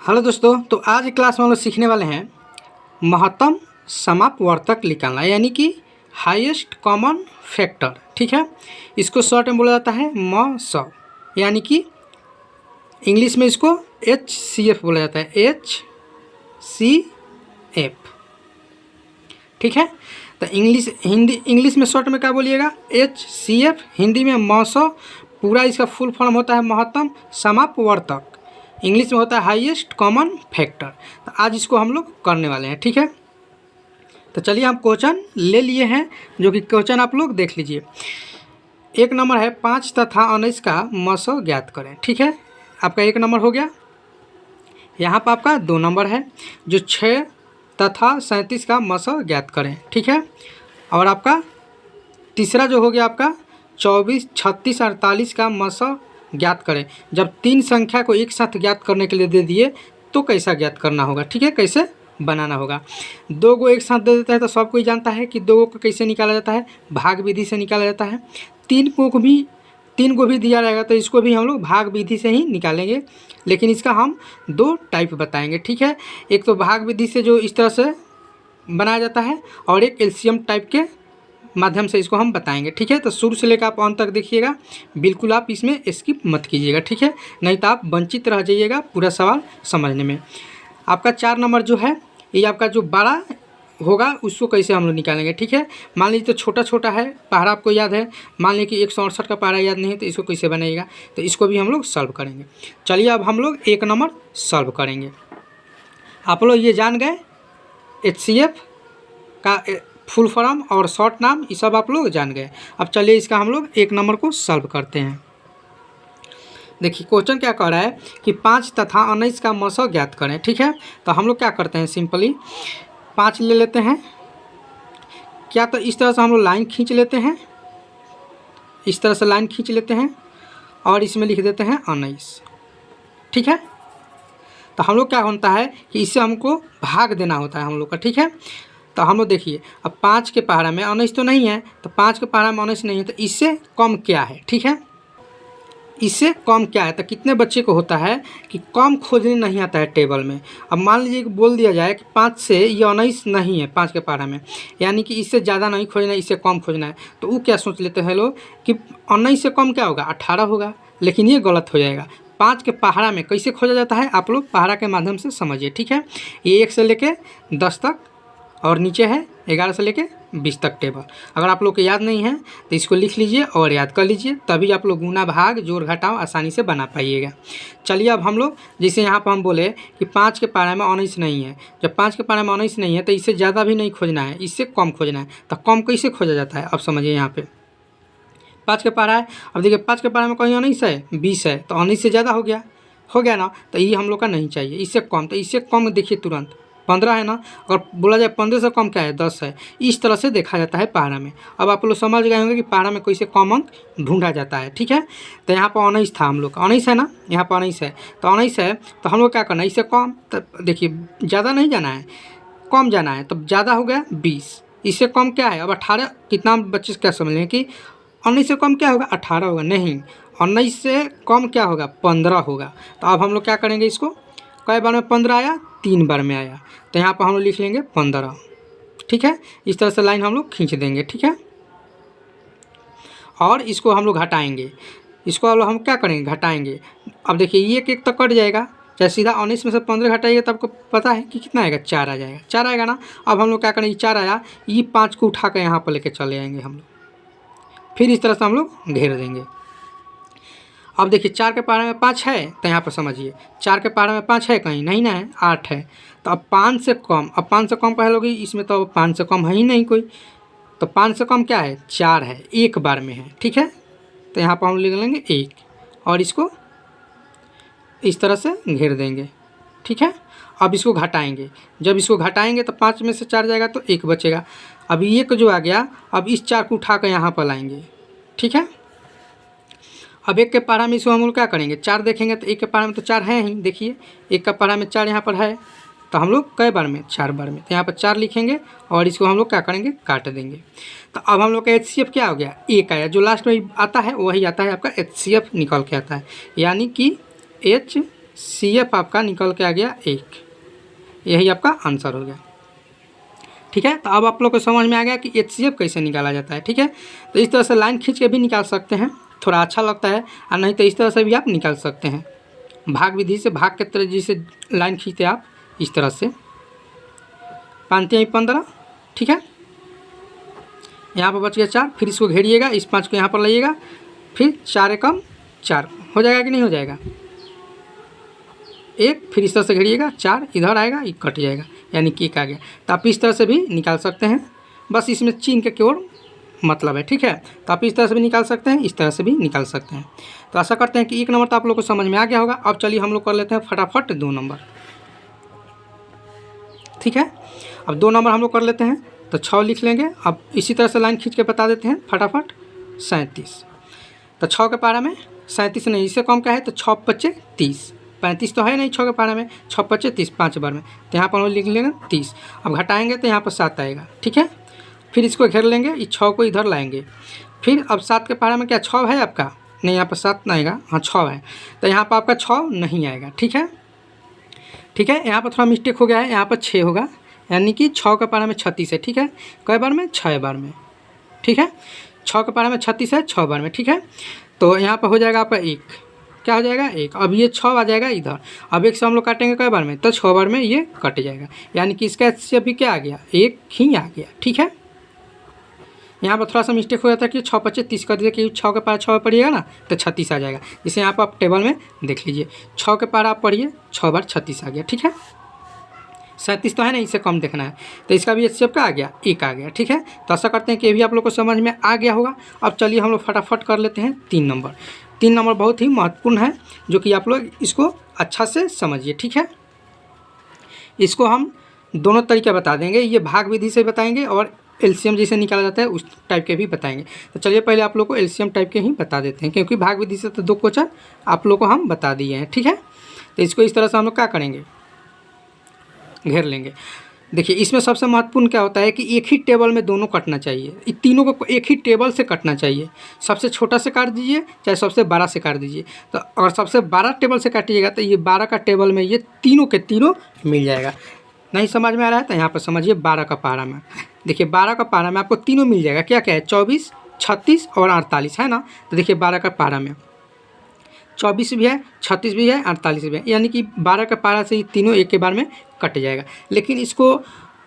Hello दोस्तों, तो आज क्लास में हम लोग सीखने वाले हैं महत्तम समापवर्तक निकालना, यानी कि हाईएस्ट कॉमन फैक्टर। ठीक है, इसको शॉर्ट में बोला जाता है म, यानी कि इंग्लिश में इसको HCF बोला जाता है, HCF। ठीक है, तो इंग्लिश में शॉर्ट में क्या बोलिएगा, HCF। हिंदी में म, पूरा इसका फुल फॉर्म होता है महत्तम समापवर्तक। इंग्लिश में होता है हाईएस्ट कॉमन फैक्टर। तो आज इसको हम लोग करने वाले हैं। ठीक है, तो चलिए हम क्वेश्चन ले लिए हैं, जो कि क्वेश्चन आप लोग देख लीजिए। एक नंबर है 5 तथा 19 का मसौ ज्ञात करें। ठीक है, आपका एक नंबर हो गया। यहाँ पर आपका 2 नंबर है जो 6 तथा 37 का मसौ ज्ञात करें। ठीक है, और आपका तीसरा जो हो गया आपका 24, 36, 48 का मसौ ज्ञात करें। जब 3 संख्या को एक साथ ज्ञात करने के लिए दे दिए तो कैसा ज्ञात करना होगा। ठीक है, कैसे बनाना होगा। 2 को एक साथ दे देता है तो सब कोई जानता है कि 2 को कैसे निकाला जाता है, भाग विधि से निकाला जाता है। 3 को भी दिया रहेगा तो इसको भी हम लोग भाग विधि से ही निकालेंगे, लेकिन इसका हम 2 टाइप बताएंगे। ठीक है, एक तो भाग विधि से जो इस तरह से बनाया जाता है, और एक एलसीएम टाइप के माध्यम से इसको हम बताएंगे। ठीक है, तो शुरू से लेकर आप अंत तक देखिएगा, बिल्कुल आप इसमें स्किप मत कीजिएगा। ठीक है, नहीं तो आप वंचित रह जाइएगा पूरा सवाल समझने में। आपका 4 नंबर जो है, ये आपका जो बड़ा होगा उसको कैसे हम लोग निकालेंगे। ठीक है, मान लीजिए तो छोटा छोटा है पहाड़ा आपको याद है, मान लीजिए कि 168 का पहाड़ा याद नहीं है, तो इसको कैसे बनाइएगा, तो इसको भी हम लोग सॉल्व करेंगे। चलिए अब हम लोग 1 नंबर सॉल्व करेंगे। आप लोग ये जान गए HCF का फुल फॉर्म और शॉर्ट नाम, ये सब आप लोग जान गए। अब चलिए इसका हम लोग 1 नंबर को सॉल्व करते हैं। देखिए क्वेश्चन क्या कह रहा है कि 5 तथा 19 का मसौ ज्ञात करें। ठीक है, तो हम लोग क्या करते हैं, सिंपली 5 ले लेते हैं। क्या तो इस तरह से हम लोग लाइन खींच लेते हैं, इस तरह से लाइन खींच लेते हैं और इसमें लिख देते हैं 19। ठीक है, तो हम लोग क्या होता है कि इससे हमको भाग देना होता है हम लोग का। ठीक है, तो हम लोग देखिए अब 5 के पहाड़ा में 19 तो नहीं है, तो 5 के पहाड़ा में 19 नहीं है, तो इससे कम क्या है। ठीक है, इससे कम क्या है, तो कितने बच्चे को होता है कि कम खोजने नहीं आता है टेबल में। अब मान लीजिए कि बोल दिया जाए कि 5 से ये 19 नहीं है 5 के पहाड़ा में, यानी कि इससे ज़्यादा नहीं खोजना है, इससे कम खोजना है, तो वो क्या सोच लेते हैं लोग कि 19 से कम क्या होगा, 18 होगा। लेकिन ये गलत हो जाएगा। 5 के पहाड़ा में कैसे खोजा जाता है, आप लोग पहाड़ा के माध्यम से समझिए। ठीक है, ये 1 से लेके 10 तक और नीचे है 11 से लेके 20 तक टेबल। अगर आप लोग को याद नहीं है तो इसको लिख लीजिए और याद कर लीजिए, तभी आप लोग गुना भाग जोड़ घटाव आसानी से बना पाइएगा। चलिए अब हम लोग जैसे यहाँ पर हम बोले कि 5 के पहाड़े में 19 नहीं है, जब 5 के पहाड़े में 19 नहीं है तो इससे ज़्यादा भी नहीं खोजना है, इससे कम खोजना है। तो कम कैसे खोजा जाता है, अब समझिए। यहाँ पे 5 के पहाड़ा है, अब देखिए 5 के पहाड़े में कहीं 19 है, 20 है, तो 19 से ज़्यादा हो गया ना, तो ये हम लोग का नहीं चाहिए। इससे कम, तो इससे कम देखिए तुरंत 15 है ना, अगर बोला जाए 15 से कम क्या है, 10 है। इस तरह से देखा जाता है पहाड़ा में। अब आप लोग समझ गए होंगे कि पहाड़ा में कैसे कम अंक ढूंढा जाता है। ठीक है, तो यहाँ पर 19 था हम लोग, 19 है ना, यहाँ पर 19 है, तो 19 है तो हम लोग क्या करना है, इससे कम, तो देखिए ज़्यादा नहीं जाना है, कम जाना है, तो ज़्यादा हो गया 20, इससे कम क्या है, अब 18। कितना बच्चे क्या समझ लें कि 19 से कम क्या होगा, 18 होगा, नहीं 19 से कम क्या होगा, 15 होगा। तो अब हम लोग क्या करेंगे, इसको कई बार में 15 आया, 3 बार में आया, तो यहाँ पर हम लोग लिख लेंगे 15। ठीक है, इस तरह से लाइन हम लोग खींच देंगे। ठीक है, और इसको हम लोग घटाएंगे, इसको अब हम क्या करेंगे, घटाएंगे। अब देखिए ये एक तो कट जाएगा, चाहे सीधा 19 में से 15 घटाइएगा तो आपको पता है कि कितना आएगा, 4 आ जाएगा, 4 आएगा ना। अब हम लोग क्या करेंगे, 4 आया, ये 5 को उठा कर यहाँ पर लेके चले आएंगे हम लोग, फिर इस तरह से हम लोग घेर देंगे। अब देखिए 4 के पहाड़े में 5 है, तो यहाँ पर समझिए 4 के पहाड़े में 5 है, कहीं नहीं ना है, 8 है। तो अब 5 से कम, अब 5 से कम पहले होगी, इसमें तो 5 से कम है ही नहीं कोई, तो 5 से कम क्या है, 4 है, एक बार में है। ठीक है, तो यहाँ पर हम लिख लेंगे 1 और इसको इस तरह से घेर देंगे। ठीक है, अब इसको घटाएंगे, जब इसको घटाएंगे तो 5 में से 4 जाएगा तो 1 बचेगा। अब 1 जो आ गया, अब इस 4 को उठा कर यहाँ पर लाएंगे। ठीक है, अब 1 के पहाड़ा में इसको हम लोग क्या करेंगे, 4 देखेंगे तो 1 के पहाड़ा में तो 4 है ही, देखिए 1 का पहाड़ा में 4 यहाँ पर है, तो हम लोग कई बार में, 4 बार में, तो यहाँ पर 4 लिखेंगे और इसको हम लोग क्या करेंगे, काट देंगे। तो अब हम लोग का HCF क्या हो गया, 1 आया, जो लास्ट में आता है वही आता है आपका HCF निकल के आता है, यानी कि CF आपका निकल के आ गया 1। यही आपका आंसर हो गया। ठीक है, तो अब आप लोग को समझ में आ गया कि HCF कैसे निकाला जाता है। ठीक है, तो इस तरह से लाइन खींच के भी निकाल सकते हैं, थोड़ा अच्छा लगता है, और नहीं तो इस तरह से भी आप निकाल सकते हैं। भाग विधि से, भाग के तरह जिसे लाइन खींचते आप इस तरह से। 5 × 15। ठीक है, यहाँ पर बच गया 4, फिर इसको घेरिएगा, इस 5 को यहाँ पर लाइएगा, फिर 4 एकम 4 हो जाएगा कि नहीं हो जाएगा 1, फिर इस तरह से घेरिएगा, 4 इधर आएगा, ये कट जाएगा, यानी कि 1 आ गया। तो आप इस तरह से भी निकाल सकते हैं, बस इसमें चिन्ह के केवल मतलब है। ठीक है, तो आप इस तरह से भी निकाल सकते हैं, इस तरह से भी निकाल सकते हैं। तो आशा करते हैं कि 1 नंबर तो आप लोग को समझ में आ गया होगा। अब चलिए हम लोग कर लेते हैं फटाफट 2 नंबर। ठीक है, अब 2 नंबर हम लोग कर लेते हैं, तो 6 लिख लेंगे। अब इसी तरह से लाइन खींच के बता देते हैं फटाफट। 37, तो 6 के पारा में 37 नहीं, इससे कम क्या है, तो 6 × 5 = 30। 35 तो है नहीं 6 के पारा में, 6 × 5 = 30, 5 बार में, तो यहाँ पर हम लिख लेंगे 30। अब घटाएंगे तो यहाँ पर 7 आएगा। ठीक है, फिर इसको घेर लेंगे, इस 6 को इधर लाएंगे। फिर अब 7 के पारा में क्या 6 है आपका, नहीं यहाँ पर 7 नहीं आएगा, हाँ 6 है, तो यहाँ पर आपका 6 नहीं आएगा। ठीक है, ठीक है, यहाँ पर थोड़ा मिस्टेक हो गया है, यहाँ पर 6 होगा, यानी कि 6 के पारा में 36 है। ठीक है, कई बार में 6 बार में। ठीक है, 6 के पारा में 36 है, 6 बार में। ठीक है, तो यहाँ पर हो जाएगा आपका 1, क्या हो जाएगा 1। अब ये 6 आ जाएगा इधर, अब 1 से हम लोग काटेंगे कई बार में, तो 6 बार में ये कट जाएगा, यानी कि इसका HCF भी क्या आ गया, 1 ही आ गया। ठीक है, यहाँ पर थोड़ा सा मिस्टेक हो जाता है कि 6 × 5 = 30 कर दीजिए, कि 6 के पारा 6 पढ़िएगा ना तो 36 आ जाएगा। जिसे यहाँ पर आप टेबल में देख लीजिए, 6 के पारा आप पढ़िए, 6 बार 36 आ गया। ठीक है, 37 तो है ना, इससे कम देखना है, तो इसका भी HCF का आ गया 1 आ गया। ठीक है, तो आशा करते हैं कि ये भी आप लोग को समझ में आ गया होगा। अब चलिए हम लोग फटाफट कर लेते हैं 3 नंबर। 3 नंबर बहुत ही महत्वपूर्ण है, जो कि आप लोग इसको अच्छा से समझिए। ठीक है, इसको हम दोनों तरीके बता देंगे, ये भाग विधि से बताएंगे और LCM जैसे निकाला जाता है उस टाइप के भी बताएंगे। तो चलिए पहले आप लोग को LCM टाइप के ही बता देते हैं, क्योंकि भाग विधि से तो 2 क्वेश्चन आप लोग को हम बता दिए हैं। ठीक है, तो इसको इस तरह से हम लोग क्या करेंगे, घेर लेंगे। देखिए इसमें सबसे महत्वपूर्ण क्या होता है कि एक ही टेबल में दोनों कटना चाहिए, इन तीनों को एक ही टेबल से कटना चाहिए। सबसे छोटा से काट दीजिए चाहे सबसे बड़ा से काट दीजिए। तो अगर सबसे बड़ा टेबल से काटिएगा तो ये 12 का टेबल में ये तीनों के तीनों मिल जाएगा। नहीं समझ में आ रहा है तो यहाँ पर समझिए 12 का पारा में, देखिए 12 का पारा में आपको तीनों मिल जाएगा। क्या क्या है, 24, 36 और 48 है ना। तो देखिए 12 का पारा में 24 भी है, 36 भी है, 48 भी है, यानी कि 12 के पारा से ही तीनों एक के बार में कट जाएगा। लेकिन इसको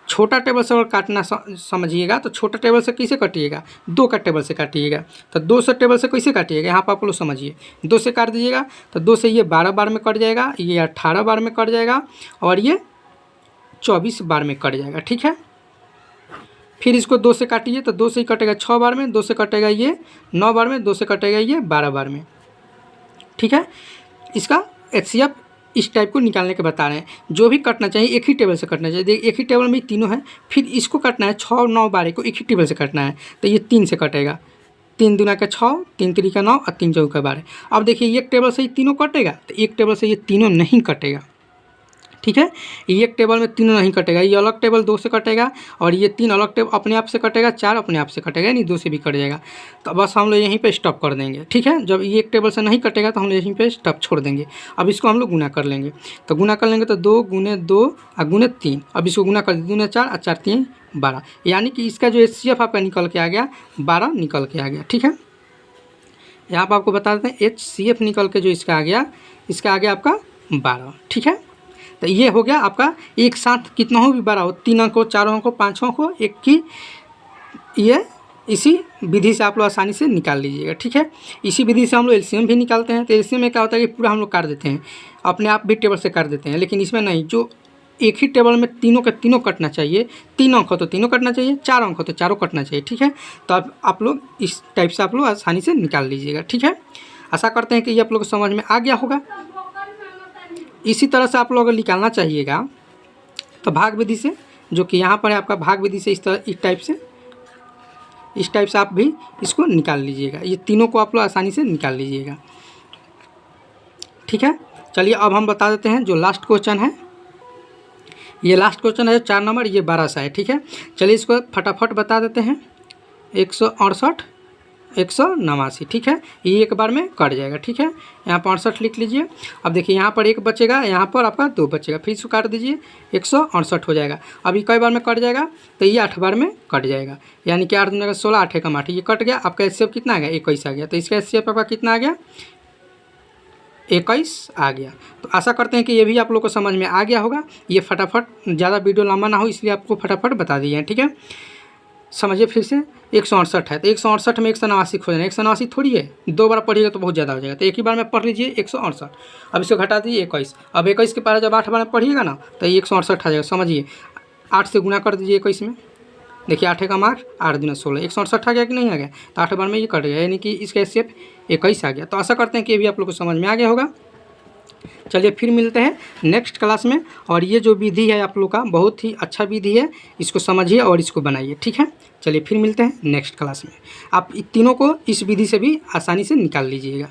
छोटा टेबल से अगर काटना समझिएगा तो छोटा टेबल से कैसे काटिएगा, 2 का टेबल से काटिएगा। तो 2 से टेबल से कैसे काटिएगा, यहाँ पर आप लोग समझिए, 2 से काट दीजिएगा तो 2 से ये 12 बार में कट जाएगा, ये 18 बार में कट जाएगा और ये 24 बार में कट जाएगा। ठीक है, फिर इसको 2 से काटिए तो 2 से ही कटेगा 6 बार में, 2 से कटेगा ये 9 बार में, 2 से कटेगा ये 12 बार में। ठीक है, इसका HCF इस टाइप को निकालने के बता रहे हैं। जो भी कटना चाहिए एक ही टेबल से कटना चाहिए। देखिए एक ही टेबल में तीनों है, फिर इसको कटना है 6, 9, 12 को एक ही टेबल से कटना है, तो ये 3 से कटेगा, 3 दूना का 6, 3 3 का 9 और 3 4 का 12। अब देखिए एक टेबल से ही तीनों कटेगा तो एक टेबल से ये तीनों नहीं कटेगा। ठीक है, ये एक टेबल में तीनों नहीं कटेगा, ये अलग टेबल 2 से कटेगा और ये 3 अलग टेबल अपने आप से कटेगा, 4 अपने आप से कटेगा, यानी 2 से भी कट जाएगा। तो बस हम लोग यहीं पे स्टॉप कर देंगे। ठीक है, जब ये एक टेबल से नहीं कटेगा तो हम लोग यहीं पे स्टॉप छोड़ देंगे। अब इसको हम लोग गुना कर लेंगे, तो गुना कर लेंगे तो 2 × 2 और गुने 3। अब इसको गुना कर दीजिए, 2 × 4 और 4 × 3 = 12, यानी कि इसका जो HCF आपका निकल के आ गया 12 निकल के आ गया। ठीक है, यहाँ पर आपको बता देते हैं HCF निकल के जो इसका आ गया, इसका आ गया आपका 12। ठीक है, तो ये हो गया आपका एक साथ कितना हो भी 12 हो, 3 अंक हो, 4 अंक हो, 5 अंक हो, एक की ये इसी विधि से आप लोग आसानी से निकाल लीजिएगा। ठीक है, इसी विधि से हम लोग LCM भी निकालते हैं। तो LCM में क्या होता है कि पूरा हम लोग काट देते हैं, अपने आप भी टेबल से काट देते हैं, लेकिन इसमें नहीं, जो एक ही टेबल में तीनों के तीनों कटना चाहिए, 3 अंक हो तो तीनों कटना चाहिए, 4 अंक हो तो चारों कटना चाहिए। ठीक है, तो अब आप लोग इस टाइप से आप लोग आसानी से निकाल लीजिएगा। ठीक है, आशा करते हैं कि ये आप लोग को समझ में आ गया होगा। इसी तरह से आप लोग अगर निकालना चाहिएगा तो भाग विधि से, जो कि यहाँ पर है आपका भाग विधि से, इस टाइप से आप भी इसको निकाल लीजिएगा। ये तीनों को आप लोग आसानी से निकाल लीजिएगा। ठीक है, चलिए अब हम बता देते हैं जो लास्ट क्वेश्चन है। ये लास्ट क्वेश्चन है 4 नंबर, ये 12 सा है। ठीक है, चलिए इसको फटाफट बता देते हैं। 168 189, ठीक है, ये एक बार में कट जाएगा, ठीक है। यहाँ 65 लिख लीजिए। अब देखिए यहाँ पर 1 बचेगा, यहाँ पर आपका 2 बचेगा, फिर इसको काट दीजिए, 168 हो जाएगा। अब ये कई बार में कट जाएगा, तो ये 8 बार में कट जाएगा, यानी कि 8 दूनी 16, 8 एकम 8, ये कट गया। आपका एचसीएफ कितना आ गया? 21 आ गया। तो इसका एचसीएफ आपका कितना आ गया? 21 आ गया। तो आशा करते हैं कि ये भी आप लोग को समझ में आ गया होगा। ये फटाफट, ज़्यादा वीडियो लंबा ना हो इसलिए आपको फटाफट बता दिए हैं, ठीक है। समझिए फिर से, 168 है तो 168 में 189 खोजना, 189 थोड़ी है, 2 बार पढ़िएगा तो बहुत ज़्यादा हो जाएगा, तो एक ही बार में पढ़ लीजिए 168। अब इसको घटा दीजिए 21। अब 21 के पास जब 8 बार में पढ़िएगा ना तो ये 168 आ जाएगा। समझिए 8 से गुना कर दीजिए 21 में, देखिए 8 एकम 8, 8 दूनी 16, 168 आ गया कि नहीं आ गया? तो 8 बार में ये कट गया, यानी कि इसका एचसीएफ 21 आ गया। तो आशा करते हैं कि ये भी आप लोग को समझ में आ गया होगा। चलिए फिर मिलते हैं नेक्स्ट क्लास में। और ये जो विधि है आप लोग का बहुत ही अच्छा विधि है, इसको समझिए और इसको बनाइए, ठीक है। चलिए फिर मिलते हैं नेक्स्ट क्लास में। आप तीनों को इस विधि से भी आसानी से निकाल लीजिएगा।